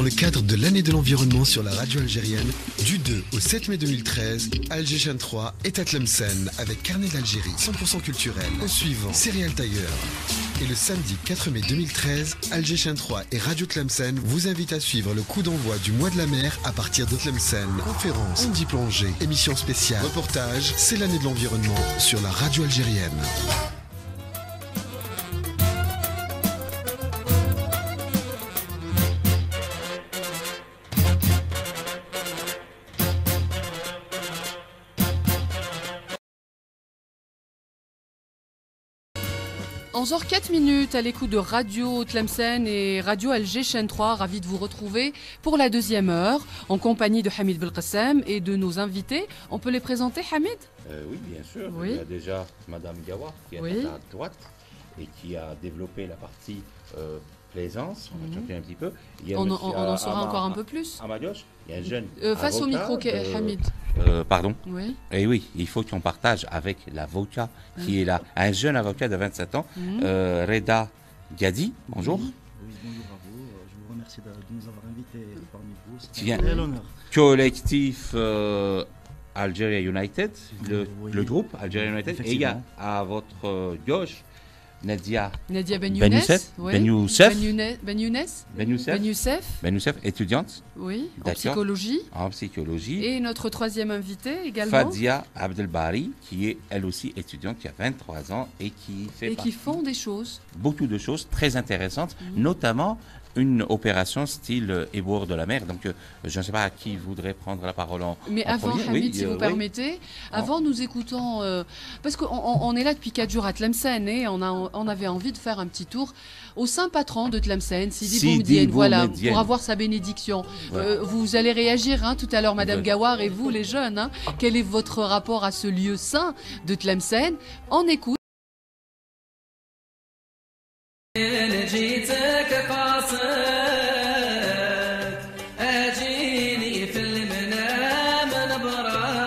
Dans le cadre de l'année de l'environnement sur la radio algérienne, du 2 au 7 mai 2013, Alger Chaîne 3 est à Tlemcen avec Carnet d'Algérie, 100% culturel, en suivant Céréales Tailleur. Et le samedi 4 mai 2013, Alger Chaîne 3 et Radio Tlemcen vous invitent à suivre le coup d'envoi du mois de la mer à partir de Tlemcen. Conférences, on dit plongée, émission spéciale, reportage, c'est l'année de l'environnement sur la radio algérienne. « 11h04 à l'écoute de Radio Tlemcen et Radio Alger Chaîne 3. Ravi de vous retrouver pour la deuxième heure en compagnie de Hamid Belkacem et de nos invités. On peut les présenter, Hamid? Oui, bien sûr. Oui. Il y a déjà Madame Gawar qui est à droite et qui a développé la partie plaisance. On va choquer un petit peu. On en saura encore un peu plus. À ma gauche, il y a un jeune face au micro, Hamid. Pardon. Oui. Et oui, il faut qu'on partage avec l'avocat qui est là. Un jeune avocat de 27 ans, Reda Gadi. Bonjour. Oui, bonjour à vous. Je vous remercie de nous avoir invités parmi vous. Qui C'est un vient réel honneur. collectif Algeria United, Oui. le groupe Algeria United. Et il y a Effectivement. à votre gauche Nadia Ben Ben Younes. Ben Youssef, étudiante Oui, en D'accord. psychologie. en psychologie. Et notre troisième invité également. Fadia Abdelbari, qui est elle aussi étudiante, qui a 23 ans et qui fait Et qui font des choses. beaucoup de choses très intéressantes, notamment une opération style éboueur de la mer. Donc, je ne sais pas à qui voudrait prendre la parole en Mais en avant, premier. Hamid, Oui, si vous oui. permettez, avant nous écoutons, parce qu'on est là depuis 4 jours à Tlemcen et on avait envie de faire un petit tour au saint patron de Tlemcen, Sidi Sidi Boumediene, voilà, Boumediene. pour avoir sa bénédiction. Ouais. Vous allez réagir tout à l'heure, Madame Ouais. Gawar, et vous les jeunes, quel est votre rapport à ce lieu saint de Tlemcen? On écoute. جيتك قاصد أجيني في المنام نبرة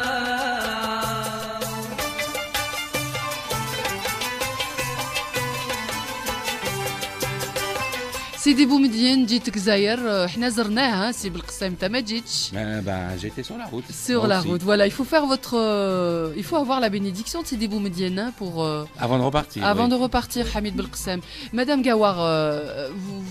سيدي بومدين جيتك زاير حنا زرناها سي بالقسم انت ما جيتش J'étais sur la route. sur Moi la aussi. route. Voilà, il faut faire il faut avoir la bénédiction de Sidi Boumediene pour Avant de repartir. avant oui. de repartir, Hamid Belkacem. Madame Gawar,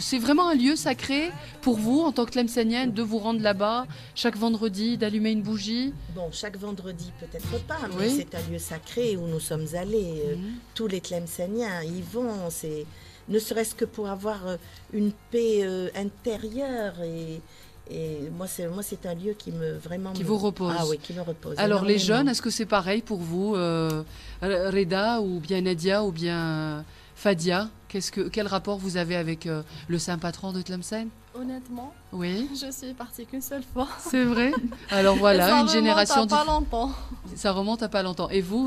c'est vraiment un lieu sacré pour vous, en tant que Tlemcenienne, de vous rendre là-bas chaque vendredi, d'allumer une bougie. Bon, chaque vendredi, peut-être pas, mais Oui. c'est un lieu sacré où nous sommes allés. Tous les Tlemceniens y vont, ne serait-ce que pour avoir une paix intérieure. Et moi, c'est un lieu qui me vraiment... Qui vous repose. Ah oui, qui me repose. Alors les énormément. jeunes, est-ce que c'est pareil pour vous, Reda ou bien Nadia ou bien Fadia? Quel rapport vous avez avec le saint patron de Tlemcen? Honnêtement, Oui, je suis partie qu'une seule fois. c'est vrai. Alors voilà, Ça une remonte génération... à pas longtemps. Ça remonte à pas longtemps. Et vous,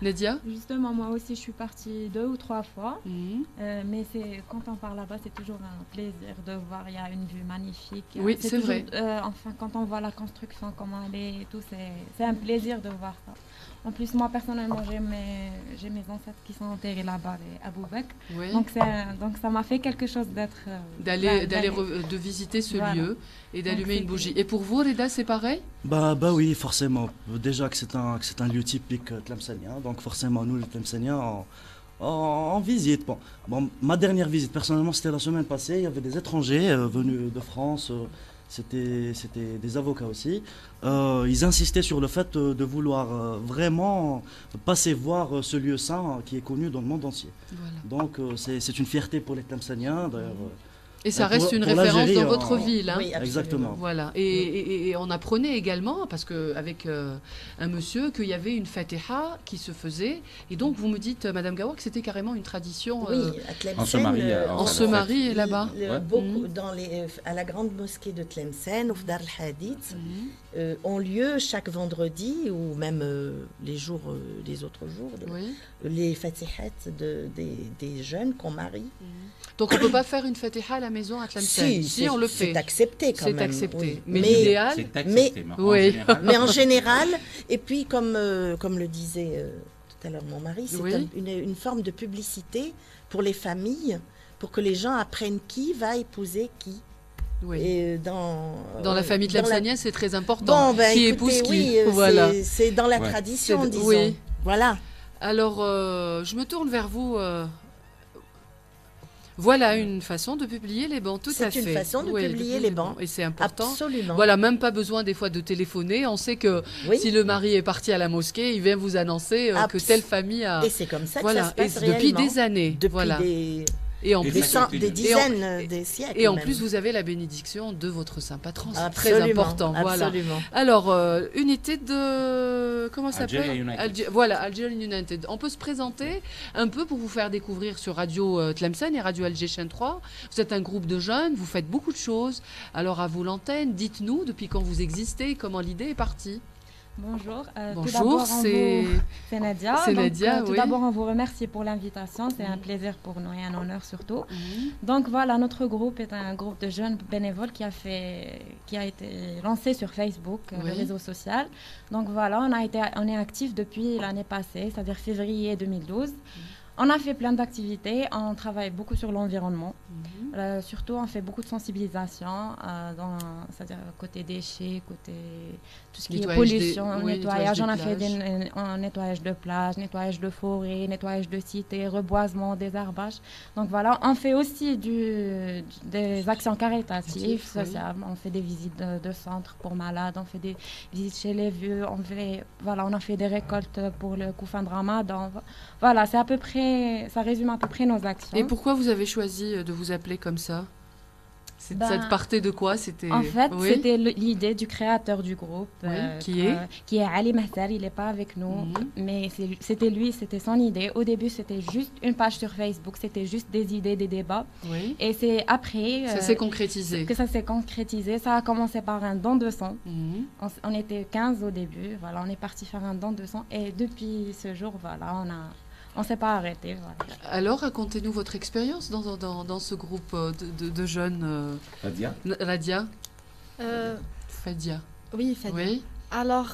Nadia? Justement, moi aussi, je suis partie 2 ou 3 fois. Mhm. Mais quand on part là-bas, c'est toujours un plaisir de voir. Il y a une vue magnifique. Oui, c'est toujours, vrai. Enfin, quand on voit la construction, comment elle est et tout, c'est un plaisir de voir ça. En plus, moi, personnellement, j'ai mes ancêtres qui sont enterrés là-bas, les Abou Bakr. Oui. Donc, ça m'a fait quelque chose d'être... De visiter ce Voilà. lieu et d'allumer Donc, une bougie. Et pour vous, Reda, c'est pareil? Bah oui, forcément. Déjà que c'est un lieu typique tlemcenien. Donc forcément, nous, les Tlemceniens, en visite. Bon, ma dernière visite, personnellement, c'était la semaine passée. Il y avait des étrangers venus de France. C'était des avocats aussi. Ils insistaient sur le fait de vouloir vraiment passer voir ce lieu saint qui est connu dans le monde entier. Voilà. Donc c'est une fierté pour les Tlemceniens. D'ailleurs, Et ça reste une pour référence l'Algérie, dans votre ville. Hein. Oui, absolument. exactement. Voilà. Et on apprenait également, parce qu'avec un monsieur, qu'il y avait une fatiha qui se faisait. Et donc, vous me dites, Madame Gawar, que c'était carrément une tradition. Oui, à Tlemcen, On se marie, on se marie là-bas. Beaucoup à la grande mosquée de Tlemcen, au Dar al-Hadith, ont lieu chaque vendredi ou même les autres jours, Oui. les fatihats des jeunes qu'on marie. Donc, on ne peut pas faire une fatiha à la maison à Tlemcen. Si, on le fait. C'est accepté quand C'est même. accepté. oui. Mais l'idéal, C'est accepté, mais en Oui. général, Mais en général, et puis comme le disait tout à l'heure mon mari, c'est Oui. une forme de publicité pour les familles, pour que les gens apprennent qui va épouser qui. Oui. Et Dans la famille dans la- tlemcenienne, c'est très important. Bon, ben, qui écoutez, épouse qui. oui, Voilà. c'est dans la Ouais. tradition, C'est- disons. oui. Voilà. Alors, je me tourne vers vous. Voilà une façon de publier les bancs, tout à fait. C'est une façon de Oui, publier les bancs. Et c'est important. Absolument. Voilà, même pas besoin des fois de téléphoner. On sait que Oui. si le mari est parti à la mosquée, il vient vous annoncer que telle famille a. Et c'est comme ça que Voilà, ça se passe et depuis réellement. des années. Depuis Voilà. des, Et en Des plus, cent- des dizaines, des siècles. et en même. plus, vous avez la bénédiction de votre saint patron. C'est très Absolument, important. Voilà. absolument. Alors, unité de. Comment ça Algeria s'appelle United. Voilà, Algerian United. On peut se présenter un peu pour vous faire découvrir sur Radio Tlemcen et Radio Alger Chaîne 3. Vous êtes un groupe de jeunes, vous faites beaucoup de choses. Alors, à vous l'antenne, dites-nous depuis quand vous existez, comment l'idée est partie. Bonjour. Tout Bonjour, d'abord, c'est Nadia. C'est Donc, Nadia, tout oui. d'abord, on vous remercie pour l'invitation. C'est un plaisir pour nous et un honneur surtout. Donc voilà, notre groupe est un groupe de jeunes bénévoles qui a été lancé sur Facebook, le Oui. réseau social. Donc voilà, on est actif depuis l'année passée, c'est-à-dire février 2012. On a fait plein d'activités, on travaille beaucoup sur l'environnement. Surtout, on fait beaucoup de sensibilisation, c'est-à-dire côté déchets, côté tout ce qui est Nettoyage pollution, des- oui, nettoyage. On a nettoyage fait des un nettoyage de plage, nettoyage de forêt, nettoyage de cités, reboisement, désherbage. Donc voilà, on fait aussi des actions caritatives, Oui. sociales. On fait des visites de centres pour malades, on fait des visites chez les vieux, on a fait des récoltes pour le couffin de Ramadan. Voilà, c'est à peu près, ça résume à peu près nos actions. Et pourquoi vous avez choisi de vous appeler comme ça Ben, Ça partait de quoi C'était. En fait, Oui. c'était l'idée du créateur du groupe, Oui, qui est qui est Ali Mahtar. Il n'est pas avec nous, mais c'était lui, c'était son idée. Au début, c'était juste une page sur Facebook, c'était juste des idées, des débats. Oui. Et c'est après Ça s'est concrétisé. que ça s'est concrétisé. Ça a commencé par un don de sang. Mhm. On était 15 au début. Voilà, on est parti faire un don de sang. Et depuis ce jour, voilà, on s'est pas arrêté. Voilà. Alors, racontez-nous votre expérience dans ce groupe de jeunes. Radia. Radia Euh, Fadia. oui, Fadia. Oui. Alors,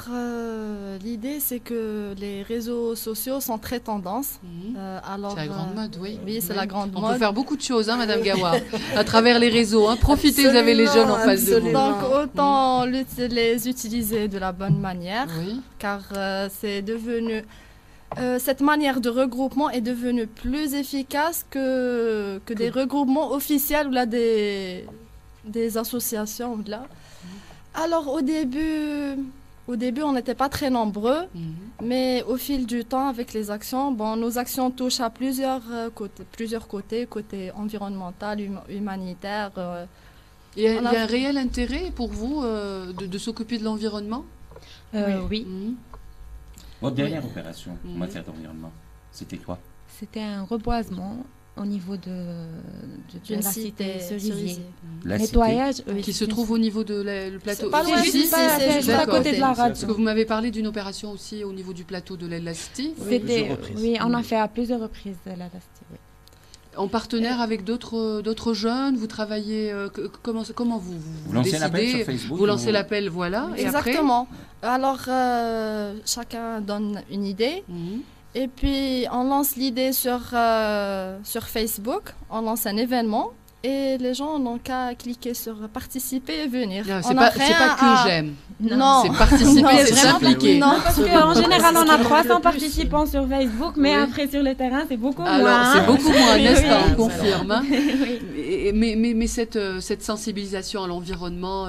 l'idée, c'est que les réseaux sociaux sont très tendance. Mhm. Alors, C'est la grande mode, oui. Oui, c'est la grande On mode. peut faire beaucoup de choses, hein, Madame Gawar, à travers les réseaux. Hein. Profitez, vous avez les jeunes en face de vous. Absolument. Donc, autant les utiliser de la bonne manière, Oui. car c'est devenu... cette manière de regroupement est devenue plus efficace que des regroupements officiels ou là des associations. ou Là. Alors au début, on n'était pas très nombreux, Mhm. mais au fil du temps, avec les actions, nos actions touchent à plusieurs côtés, côté environnemental, humanitaire. Il y a On a- un réel intérêt pour vous de s'occuper de l'environnement. Oui, Mhm. Votre dernière opération en Mhm. matière d'environnement, c'était quoi? c'était un reboisement au niveau de D'une la cité Cerisier. La Nettoyage, Qui se trouve au niveau de le plateau. C'est pas loin Ici, d'ici, c'est juste à d'accord. côté de la radio. Parce que vous m'avez parlé d'une opération aussi au niveau du plateau de la City, C'était, Plusieurs reprises. oui, on a fait à plusieurs reprises la Lasti, oui. en partenaire avec d'autres jeunes. Vous travaillez comment vous Vous lancez l'appel décidez, sur Facebook? vous lancez l'appel, voilà. Et après Exactement. Alors, chacun donne une idée. Mhm. Et puis, on lance l'idée sur Facebook. On lance un événement. Et les gens n'ont qu'à cliquer sur participer et venir. Non, On c'est n'a pas rien que à- j'aime. Non. C'est participer, Non, c'est vraiment s'impliquer. Non, Parce qu'en général, on a C'est ce qui manque 300 le plus. participants sur Facebook, mais Oui. après sur le terrain, c'est beaucoup Alors, moins. c'est beaucoup moins, Oui, n'est-ce oui. pas? On Oui. confirme. Hein. Oui. Mais cette sensibilisation à l'environnement,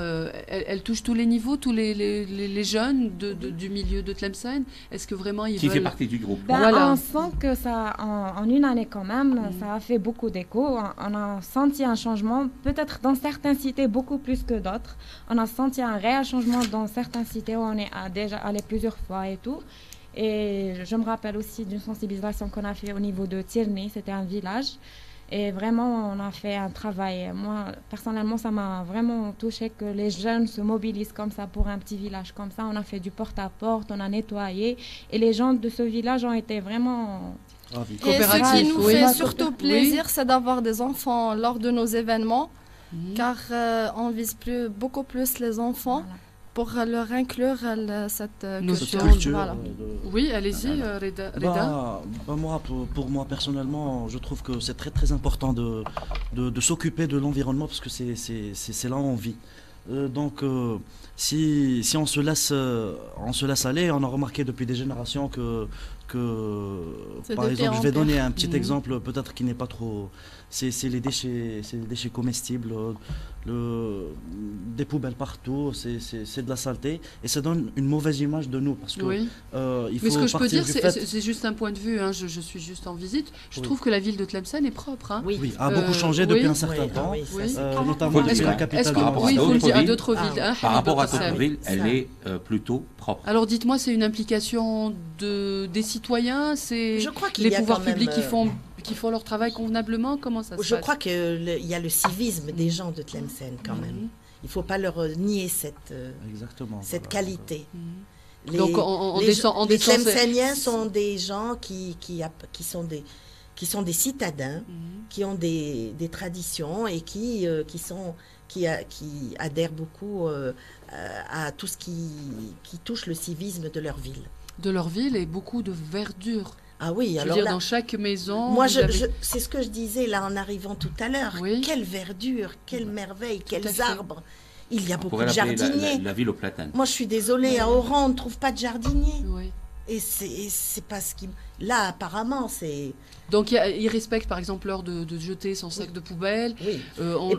elle touche tous les niveaux, tous les jeunes du milieu de Tlemcen. Est-ce que vraiment ils Qui fait veulent... partie du groupe? Ben, Voilà. on sent que ça, en une année quand même, ça a fait beaucoup d'écho. On a senti un changement, peut-être dans certaines cités beaucoup plus que d'autres. On a senti un réel changement dans certaines cités où on est déjà allé plusieurs fois et tout. Et je me rappelle aussi d'une sensibilisation qu'on a fait au niveau de Tirni, c'était un village. Et vraiment, on a fait un travail. Moi, personnellement, ça m'a vraiment touché que les jeunes se mobilisent comme ça pour un petit village comme ça. On a fait du porte-à-porte, on a nettoyé. Et les gens de ce village ont été vraiment... Ravi. Et ce Coopératif, qui nous oui. fait surtout plaisir, c'est d'avoir des enfants lors de nos événements, Mhm. car on vise beaucoup plus les enfants. Voilà. pour leur inclure cette Notion. culture. Voilà. Oui, allez-y, Reda. Moi, pour moi personnellement, je trouve que c'est très très important de s'occuper de l'environnement parce que c'est là où on vit. Si on se laisse aller, on a remarqué depuis des générations que par exemple, je vais donner un petit exemple peut-être qui n'est pas trop. C'est les déchets comestibles, des poubelles partout, c'est de la saleté et ça donne une mauvaise image de nous parce que Oui. il faut Mais ce que je peux partir dire, du fait- c'est juste un point de vue, hein, je suis juste en visite, je trouve que la ville de Tlemcen est propre. Hein. Oui. Oui, a beaucoup changé depuis oui. un certain Oui, temps, oui, ça, Oui. c'est notamment Est-ce depuis que- la capitale Est-ce de que, par rapport à oui, il faut le dire à villes. d'autres villes. hein, Par rapport à Hamid Belkacem. Tocqueville, elle Ça. est plutôt propre. Alors dites-moi, c'est une implication des citoyens, c'est Je crois qu'il les y a pouvoirs quand même, publics qui font leur travail convenablement. Comment ça se Je passe? crois qu'il y a le civisme des gens de Tlemcen quand même. Il ne faut pas leur nier Exactement. cette voilà. qualité. Les, Donc on les, descend, les c'est- Tlemceniens sont des gens qui sont des citadins, qui ont des traditions et qui adhèrent beaucoup à tout ce qui touche le civisme de leur ville. de leur ville et beaucoup de verdure. Ah oui, Je veux alors dire, là, dans chaque maison. moi, vous avez- c'est ce que je disais là en arrivant tout à l'heure. Oui. Quelle verdure, quelle merveille, à quels fait. arbres. Il y a On beaucoup pourrait de l'appeler jardiniers. la ville au platane. Moi, je suis désolée, à Oran, on ne trouve pas de jardiniers. Oui. Et c'est pas ce qui... Là, apparemment, c'est... Donc ils respectent par exemple l'heure de jeter son sac de poubelle. Oui.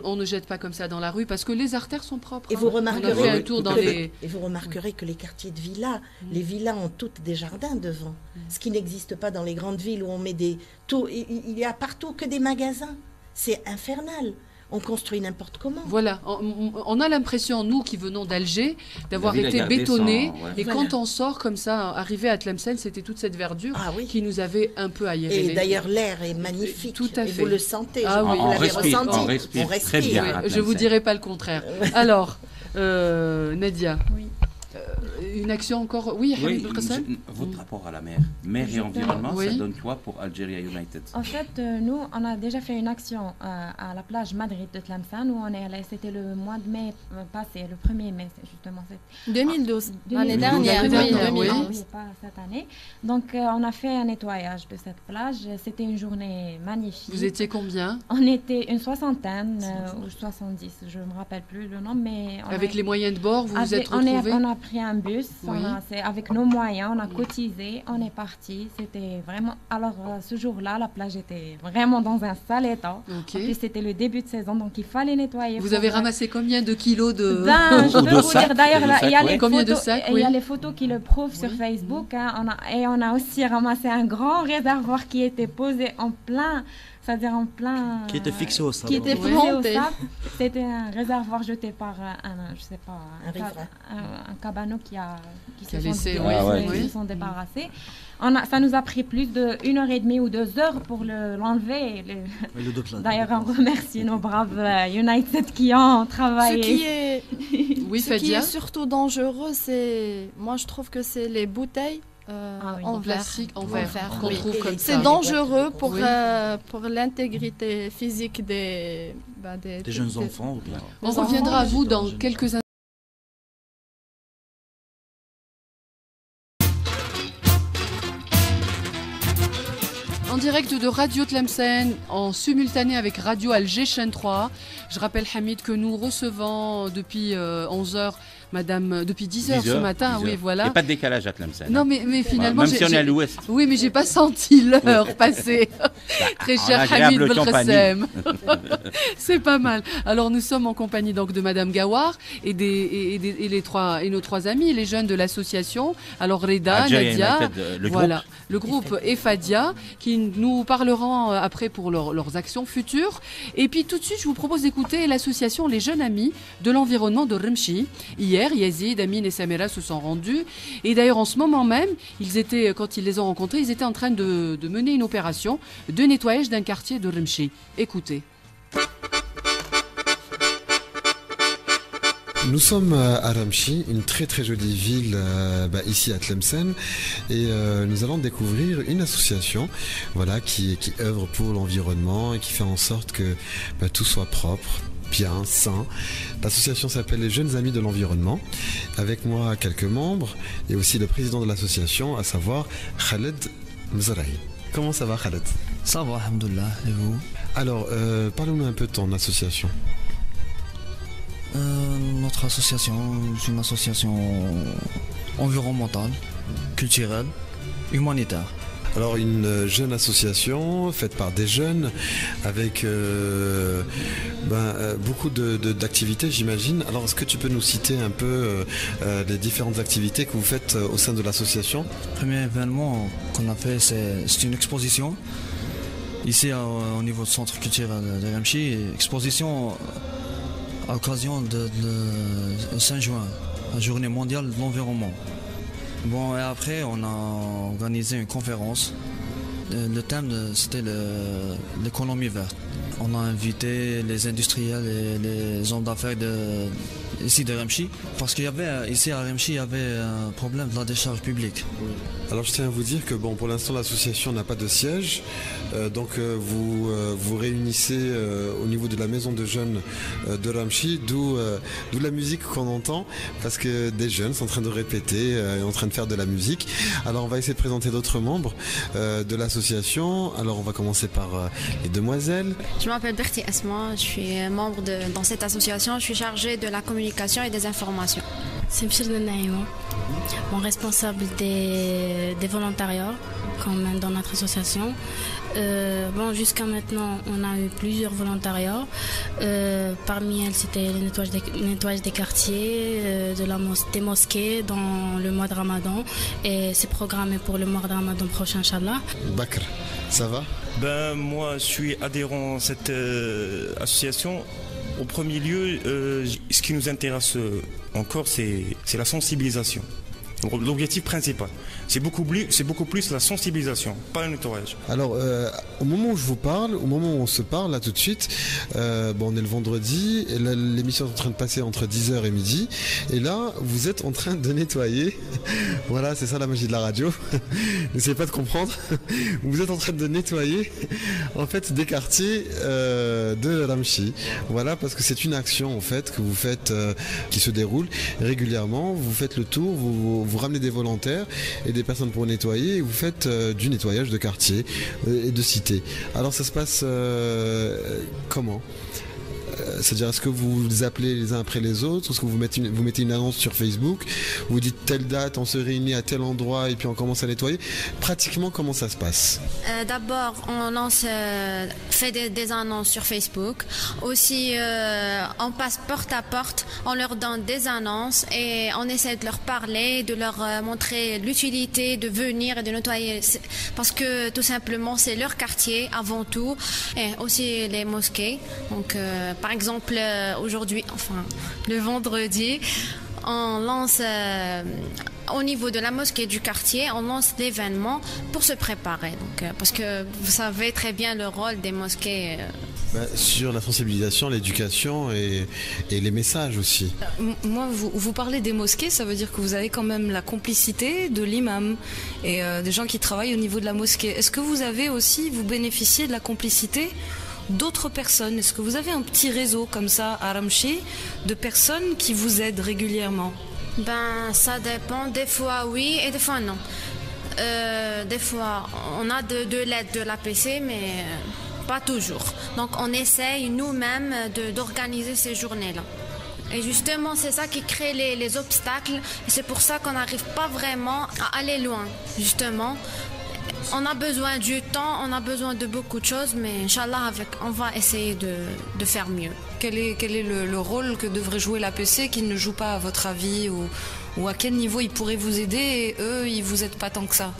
On ne jette pas comme ça dans la rue parce que les artères sont propres. Et hein. vous On a remarquerez, fait un tour dans les. et vous remarquerez que les quartiers de villas, les villas ont toutes des jardins devant. Ce qui n'existe pas dans les grandes villes où on met des... il y a partout que des magasins. C'est infernal. On construit n'importe comment. Voilà, on a l'impression, nous qui venons d'Alger, d'avoir La ville a été gardé bétonnés. son- ouais. Et Voilà. quand on sort comme ça, arrivé à Tlemcen, c'était toute cette verdure Ah oui. qui nous avait un peu aéré. Et d'ailleurs, l'air est magnifique. Tout à Et fait. vous le sentez. Ah oui. Vous On l'avez respire, ressenti. on respire très bien. Oui, à je vous Tlemcen. dirai pas le contraire. Alors, Nadia, Oui. une action encore. Oui, Oui, Hamid Belkacem. votre rapport à la mer. Mer et Justement. environnement, Oui. ça donne quoi pour Algeria United? En fait, nous, on a déjà fait une action à la plage Madrid de Tlemcen où on est allé, c'était le mois de mai passé, le 1er mai, c'est justement. 2012, l'année 2012, dernière. l'année oui, dernière, 2012. oui. Oui, pas cette année. Donc, on a fait un nettoyage de cette plage. C'était une journée magnifique. Vous étiez combien? On était une soixantaine ou 70, je ne me rappelle plus le nom, mais... Avec les moyens de bord, vous vous êtes on retrouvés? a pris un bus, Oui. c'est avec nos moyens, on a cotisé, on est parti. C'était vraiment... Alors, ce jour-là, la plage était vraiment dans un sale état. Ok. En plus, c'était le début de saison, donc il fallait nettoyer. Vous pour, avez ramassé combien de kilos de... Ben, je Ou peux de vous sacs, dire, d'ailleurs, ou de là, il y a sacs, les ouais. Combien de photos, sacs, et il y a oui. les photos qui le prouvent sur Oui. Facebook. Hein, et on a aussi ramassé un grand réservoir qui était posé en plein, c'est-à-dire en plein... Qui était fixé au sol. Qui était fixé planté. au sable. C'était un réservoir jeté par je sais pas, Un riverain. un cabano qui Qui a laissé, oui, se oui. sont débarrassés. Ça nous a pris plus d'1h30 ou 2 heures pour l'enlever. Et le Dockland. D'ailleurs, on remercie nos braves United qui ont Ce travaillé. qui est, Oui, ce qui Fadia. est surtout dangereux, moi je trouve que c'est les bouteilles oui. en En verre. plastique, en verre, qu'on Oui. trouve Et comme les- ça. C'est dangereux Oui. pour l'intégrité physique des Des jeunes enfants ou bien. On enfants, reviendra à vous des dans jeunes quelques instants. En direct de Radio Tlemcen, en simultané avec Radio Alger Chaîne 3. Je rappelle, Hamid, que nous recevons depuis 11h, depuis 10h ce matin. 10 Oui, heures. Il voilà. n'y a pas de décalage à Tlemcen. Non, mais finalement, Même si on est à l'ouest. oui, mais j'ai pas senti l'heure passer. Très en cher agréable Hamid compagnie. Belkacem. C'est pas mal. Alors nous sommes en compagnie donc de Madame Gawar et nos trois amis, les jeunes de l'association. Alors Reda, Algeria Nadia, United, le voilà, groupe. le groupe Efadia, qui nous parleront après pour leurs actions futures. Et puis tout de suite, je vous propose d'écouter l'association Les Jeunes Amis de l'environnement de Remchi. Hier, Yazid, Amine et Samira se sont rendus. Et d'ailleurs, en ce moment même, quand ils les ont rencontrés, ils étaient en train de mener une opération de nettoyage d'un quartier de Remchi. Écoutez. Nous sommes à Ramchi, une très très jolie ville ici à Tlemcen, et nous allons découvrir une association, voilà, qui œuvre pour l'environnement et qui fait en sorte que tout soit propre. bien, sain. L'association s'appelle les Jeunes Amis de l'Environnement. Avec moi, quelques membres et aussi le président de l'association, à savoir Khaled Mzaraï. Comment ça va, Khaled? Ça va, alhamdoulilah. Et vous? Alors, parlez-nous un peu de ton association. Notre association, c'est une association environnementale, culturelle, humanitaire. Alors, une jeune association faite par des jeunes avec beaucoup d'activités, j'imagine. Alors, est-ce que tu peux nous citer un peu les différentes activités que vous faites au sein de l'association? Le premier événement qu'on a fait, c'est une exposition. Ici, au niveau du centre culturel de Ramchi, exposition à l'occasion de 5 juin, la journée mondiale de l'environnement. Bon, et après, on a organisé une conférence. Le thème, c'était l'économie verte. On a invité les industriels et les hommes d'affaires ici de Ramchi, parce qu'il y avait, ici à Ramchi, il y avait un problème de la décharge publique. Alors je tiens à vous dire que bon, pour l'instant l'association n'a pas de siège, donc vous vous réunissez au niveau de la maison de jeunes de Ramchi, d'où la musique qu'on entend, parce que des jeunes sont en train de répéter, en train de faire de la musique. Alors on va essayer de présenter d'autres membres de l'association. Alors on va commencer par les demoiselles. Je m'appelle Berti Asma, je suis membre dans cette association, je suis chargée de la communication et des informations. C'est Mchir Naïma, mon responsable des volontariats comme dans notre association. Jusqu'à maintenant, on a eu plusieurs volontariats. Parmi elles, c'était le nettoyage des quartiers, des mosquées dans le mois de Ramadan. Et c'est programmé pour le mois de Ramadan prochain, Inch'Allah. Bakr, ça va? Moi, je suis adhérent à cette association. Au premier lieu, ce qui nous intéresse encore, c'est la sensibilisation. L'objectif principal, c'est beaucoup plus la sensibilisation, pas le nettoyage. Alors, au moment où je vous parle, au moment où on se parle, là tout de suite, on est le vendredi, et l'émission est en train de passer entre 10h et midi, et là, vous êtes en train de nettoyer. Voilà, c'est ça la magie de la radio. N'essayez pas de comprendre. Vous êtes en train de nettoyer, en fait, des quartiers de Ramchi. Voilà, parce que c'est une action, en fait, que vous faites, qui se déroule régulièrement. Vous faites le tour, vous ramenez des volontaires et des personnes pour nettoyer et vous faites du nettoyage de quartier et de cité. Alors ça se passe comment? C'est-à-dire, est-ce que vous les appelez les uns après les autres? Est-ce que vous mettez une annonce sur Facebook? Vous dites telle date, on se réunit à tel endroit et puis on commence à nettoyer? Pratiquement, comment ça se passe? D'abord, on fait des annonces sur Facebook. Aussi, on passe porte à porte, on leur donne des annonces et on essaie de leur parler, de leur montrer l'utilité de venir et de nettoyer. Parce que tout simplement, c'est leur quartier avant tout. Et aussi les mosquées. Donc, par exemple, aujourd'hui, le vendredi, on lance, au niveau de la mosquée du quartier, on lance l'événement pour se préparer. Donc, parce que vous savez très bien le rôle des mosquées. Sur la sensibilisation, l'éducation et les messages aussi. Moi, vous parlez des mosquées, ça veut dire que vous avez quand même la complicité de l'imam et des gens qui travaillent au niveau de la mosquée. Est-ce que vous avez aussi, vous bénéficiez de la complicité d'autres personnes? Est-ce que vous avez un petit réseau comme ça à Ramchi de personnes qui vous aident régulièrement? Ça dépend. Des fois oui et des fois non. Des fois on a de l'aide de l'APC, mais pas toujours. Donc on essaye nous-mêmes d'organiser ces journées-là. Et justement, c'est ça qui crée les obstacles. Et c'est pour ça qu'on n'arrive pas vraiment à aller loin, justement. On a besoin du temps, on a besoin de beaucoup de choses, mais Inch'Allah, on va essayer de faire mieux. Quel est le rôle que devrait jouer l'APC qui ne joue pas à votre avis, ou à quel niveau ils pourraient vous aider et eux, ils vous aident pas tant que ça?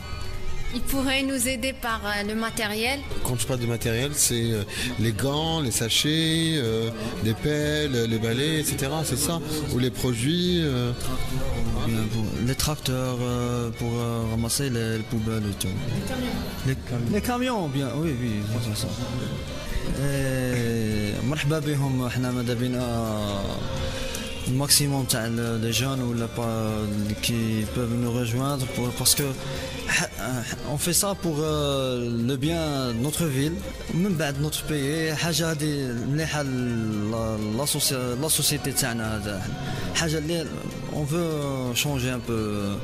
Ils pourraient nous aider par le matériel. Quand je parle de matériel, c'est les gants, les sachets, les pelles, les balais, etc. C'est ça? Ou les produits les tracteurs pour ramasser les poubelles et tout. Les camions, bien, oui, c'est ça. مرحبا بهم. احنا ماذا بينا maximum des jeunes ou qui peuvent nous rejoindre parce que on fait ça pour le bien de notre ville, même de notre pays. حاجة هذه مليحة la société تاعنا هذا حاجة اللي on veut changer un peu.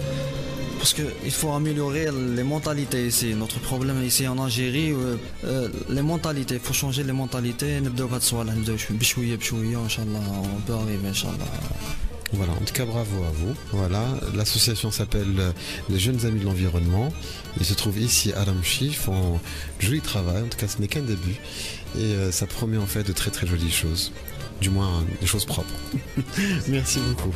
Parce qu'il faut améliorer les mentalités ici. Notre problème ici en Algérie, les mentalités, il faut changer les mentalités. On peut arriver, Inch'Allah. Voilà, en tout cas bravo à vous. Voilà, l'association s'appelle les Jeunes Amis de l'Environnement. Ils se trouvent ici à Ramchi, font du joli travail. En tout cas, ce n'est qu'un début. Et ça promet en fait de très très jolies choses. Du moins, des choses propres. Merci beaucoup.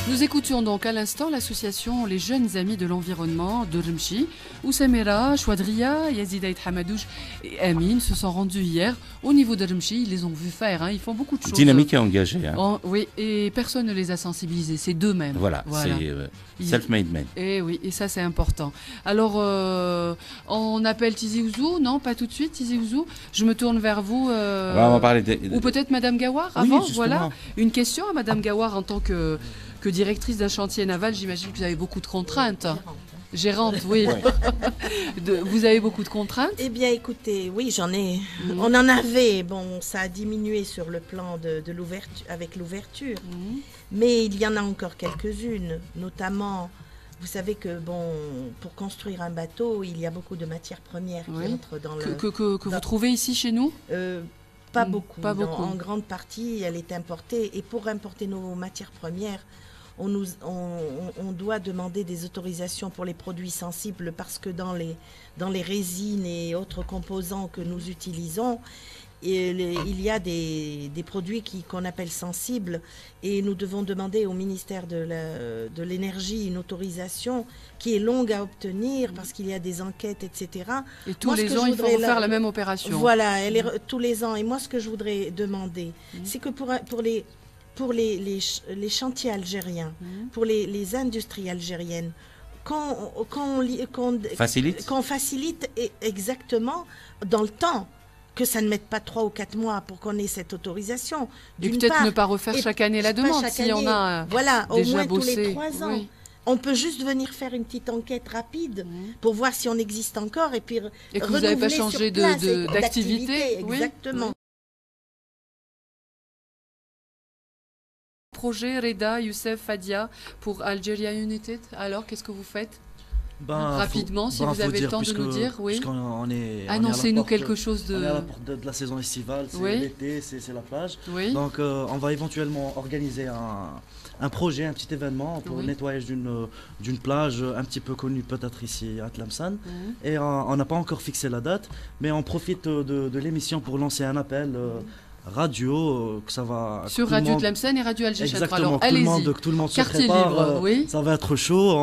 Nous écoutions donc à l'instant l'association Les Jeunes Amis de l'Environnement de Remchi, où Samira, Chouadria, Yazid Aït Hamadouche et Amine se sont rendus hier au niveau de Remchi. Ils les ont vus faire, hein. Ils font beaucoup de choses. Dynamique et engagée. Hein. Oui, et personne ne les a sensibilisés, c'est d'eux-mêmes. Voilà. C'est self-made man. Et oui, et ça c'est important. Alors, on appelle Tizi Ouzou, non, pas tout de suite, Tizi Ouzou. Je me tourne vers vous. On va parler ou peut-être Madame Gawar avant, voilà. Une question à Madame Gawar en tant que directrice d'un chantier naval, j'imagine que vous avez beaucoup de contraintes. Gérante, oui. Vous avez beaucoup de contraintes? Eh bien, écoutez, oui, j'en ai. On en avait. Bon, ça a diminué sur le plan de l'ouverture, avec l'ouverture. Mais il y en a encore quelques-unes, notamment. Vous savez que pour construire un bateau, il y a beaucoup de matières premières qui entrent dans le. Que vous trouvez ici chez nous? Pas beaucoup. Pas beaucoup. En grande partie, elle est importée. Et pour importer nos matières premières, on doit demander des autorisations pour les produits sensibles parce que dans les résines et autres composants que nous utilisons, il y a des produits qu'on appelle sensibles et nous devons demander au ministère de l'énergie une autorisation qui est longue à obtenir parce qu'il y a des enquêtes, etc. Et tous les ans, il faut refaire la même opération. Voilà, tous les ans. Et moi, ce que je voudrais demander, c'est que pour les chantiers algériens, pour les industries algériennes, qu'on facilite exactement dans le temps, que ça ne mette pas 3 ou 4 mois pour qu'on ait cette autorisation. Et peut-être ne pas refaire chaque année la demande si on a voilà, déjà au moins bossé. Tous les 3 ans. Oui. On peut juste venir faire une petite enquête rapide pour voir si on existe encore et puis et que vous n'avez pas changé d'activité. Exactement. Oui. Projet Reda, Youssef, Fadia pour Algeria United. Alors, qu'est-ce que vous faites? Rapidement, si vous avez le temps de nous dire. Oui. Annoncez-nous quelque chose de. On est à la porte de la saison estivale, c'est l'été, c'est la plage. Oui. Donc, on va éventuellement organiser un projet, un petit événement pour le nettoyage d'une plage un petit peu connue peut-être ici à Tlemcen. Et on n'a pas encore fixé la date, mais on profite de l'émission pour lancer un appel. Radio, que ça va. Sur Radio Tlemcen et Radio Alger. Exactement, alors allez-y. Que tout le monde se Quartier prépare. libre, Ça va être chaud,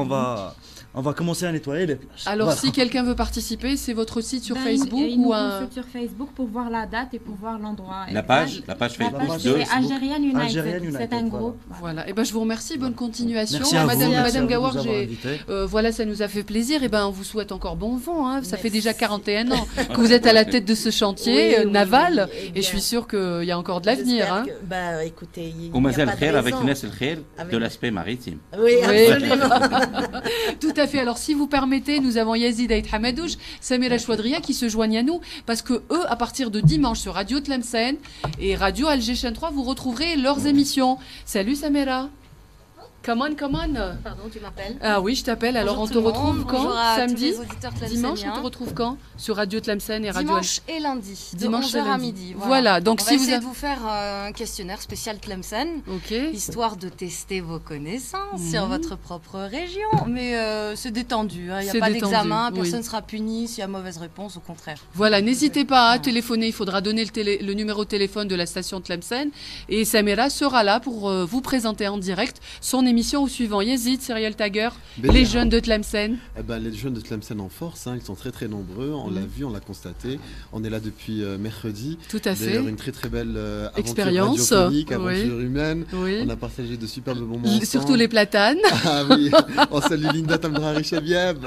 on va commencer à nettoyer les plages. Alors si quelqu'un veut participer, c'est votre site sur Facebook ou un site sur Facebook pour voir la date et pour voir l'endroit. La page Facebook. C'est Algerian United. C'est un groupe. Voilà. Et je vous remercie. Bonne continuation. Merci à Madame Gawar, voilà, ça nous a fait plaisir. Et on vous souhaite encore bon vent. Hein. Ça fait déjà 41 ans que vous êtes à la tête de ce chantier naval, et je suis sûre qu'il y a encore de l'avenir. Hein. Écoutez, Ou Mazel Khair avec Inès El Khair de l'aspect maritime. Oui, absolument. Tout à fait. Alors, si vous permettez, nous avons Yazid Aït Hamadouche, Samira Chouadria qui se joignent à nous parce que eux, à partir de dimanche sur Radio Tlemcen et Radio Alger Chaîne 3, vous retrouverez leurs émissions. Salut Samira. Come on. Pardon, tu m'appelles? Ah oui, je t'appelle. Alors, on te retrouve quand? Samedi? Dimanche, on te retrouve quand? Sur Radio Tlemcen et Radio Dimanche et lundi. Dimanche de 11h à midi. Voilà. Donc, on va essayer de vous faire un questionnaire spécial Tlemcen, histoire de tester vos connaissances sur votre propre région. Mais c'est détendu. Il n'y a pas d'examen, personne ne sera puni s'il y a mauvaise réponse, au contraire. Voilà, n'hésitez pas à téléphoner. Il faudra donner le numéro de téléphone de la station Tlemcen. Et Samira sera là pour vous présenter en direct son émission l'émission au suivant. Yazid, Serial Tiger, Ben, les jeunes de Tlemcen. Les jeunes de Tlemcen en force, ils sont très très nombreux. On l'a vu, on l'a constaté. On est là depuis mercredi. Tout à fait. D'ailleurs, une très très belle expérience, radiophonique, aventure humaine. Oui. On a partagé de superbes moments ensemble. Surtout les platanes. Ah oui, on salue Linda Tamdrari Chebieb.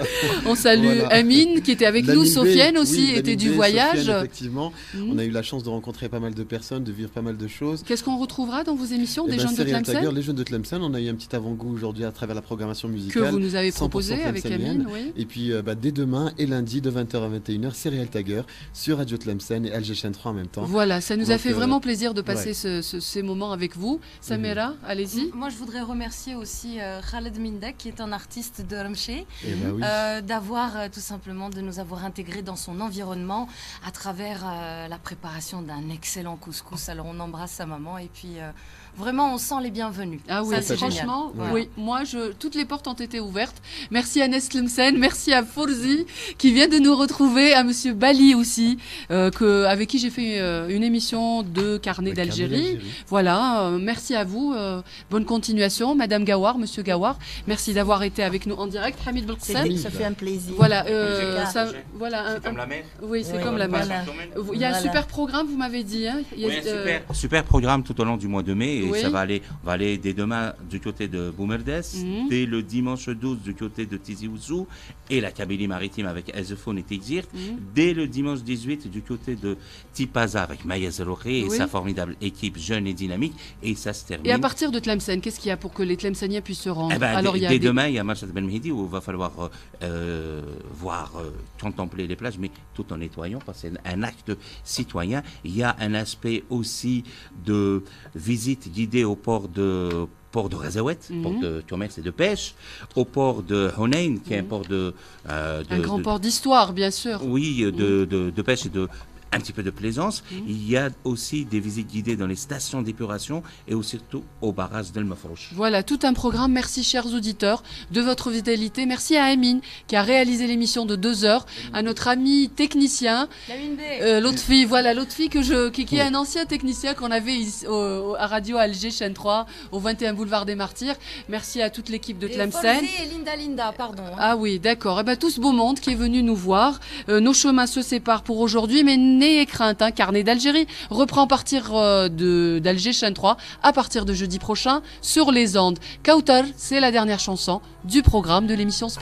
On salue Amine qui était avec nous, Sofiane aussi était du voyage. Sofiane, effectivement, on a eu la chance de rencontrer pas mal de personnes, de vivre pas mal de choses. Qu'est-ce qu'on retrouvera dans vos émissions des jeunes de Tlemcen? Les jeunes de Tlemcen, on a eu un petit avant-goût aujourd'hui à travers la programmation musicale. Que vous nous avez proposé avec Amine, oui. Et puis dès demain et lundi de 20h à 21h, Serial Tiger sur Radio Tlemcen et Alger Chaîne 3 en même temps. Voilà, ça nous a fait vraiment plaisir de passer ces moments avec vous. Samira, allez-y. Moi, je voudrais remercier aussi Khaled Mindek, qui est un artiste de Ramché, d'avoir tout simplement de nous avoir intégrés dans son environnement à travers la préparation d'un excellent couscous. Alors on embrasse sa maman et puis vraiment on sent les bienvenus. Ah oui, ça, franchement, oui. Moi, toutes les portes ont été ouvertes. Merci à Nes Tlemcen, merci à Fourzi qui vient de nous retrouver, à Monsieur Bali aussi, avec qui j'ai fait une émission de Carnet d'Algérie. Voilà, merci à vous. Bonne continuation, Madame Gawar, Monsieur Gawar. Merci d'avoir été avec nous en direct. Hamid Belkissem. Ça fait un plaisir. Voilà, c'est comme la mer. Oui, c'est comme la mer. Il y a un super programme, vous m'avez dit. Hein. Super programme tout au long du mois de mai. Et ça va aller dès demain du côté de Boumerdes, dès le dimanche 12 du côté de Tizi Ouzou et la Kabylie maritime avec Ezefone et Tixirt, dès le dimanche 18 du côté de Tipaza avec Maya Zerouré et sa formidable équipe jeune et dynamique. Et ça se termine. Et à partir de Tlemcen, qu'est-ce qu'il y a pour que les Tlemceniens puissent se rendre? Alors, dès demain, il y a Marchat Ben Mehdi où il va falloir contempler les plages, mais tout en nettoyant, parce que c'est un acte citoyen. Il y a un aspect aussi de visite guidée au port de Razawet, port de commerce et de pêche, au port de Honein, qui est un port un grand port d'histoire, bien sûr. Oui, de pêche et un petit peu de plaisance. Il y a aussi des visites guidées dans les stations d'épuration et aussi surtout au barrage d'El Mafrouch. Voilà, tout un programme. Merci, chers auditeurs, de votre fidélité. Merci à Amine qui a réalisé l'émission de 2 heures, à notre ami technicien, Lotfi, qui est un ancien technicien qu'on avait ici, à Radio Alger, chaîne 3, au 21 boulevard des Martyrs. Merci à toute l'équipe de Tlemcen. Et Linda, pardon. Ah oui, d'accord. Tout ce beau monde qui est venu nous voir. Nos chemins se séparent pour aujourd'hui, mais n'ayez crainte, Carnet d'Algérie reprend à partir d'Alger chaîne 3 à partir de jeudi prochain sur les ondes. Kautar, c'est la dernière chanson du programme de l'émission spéciale.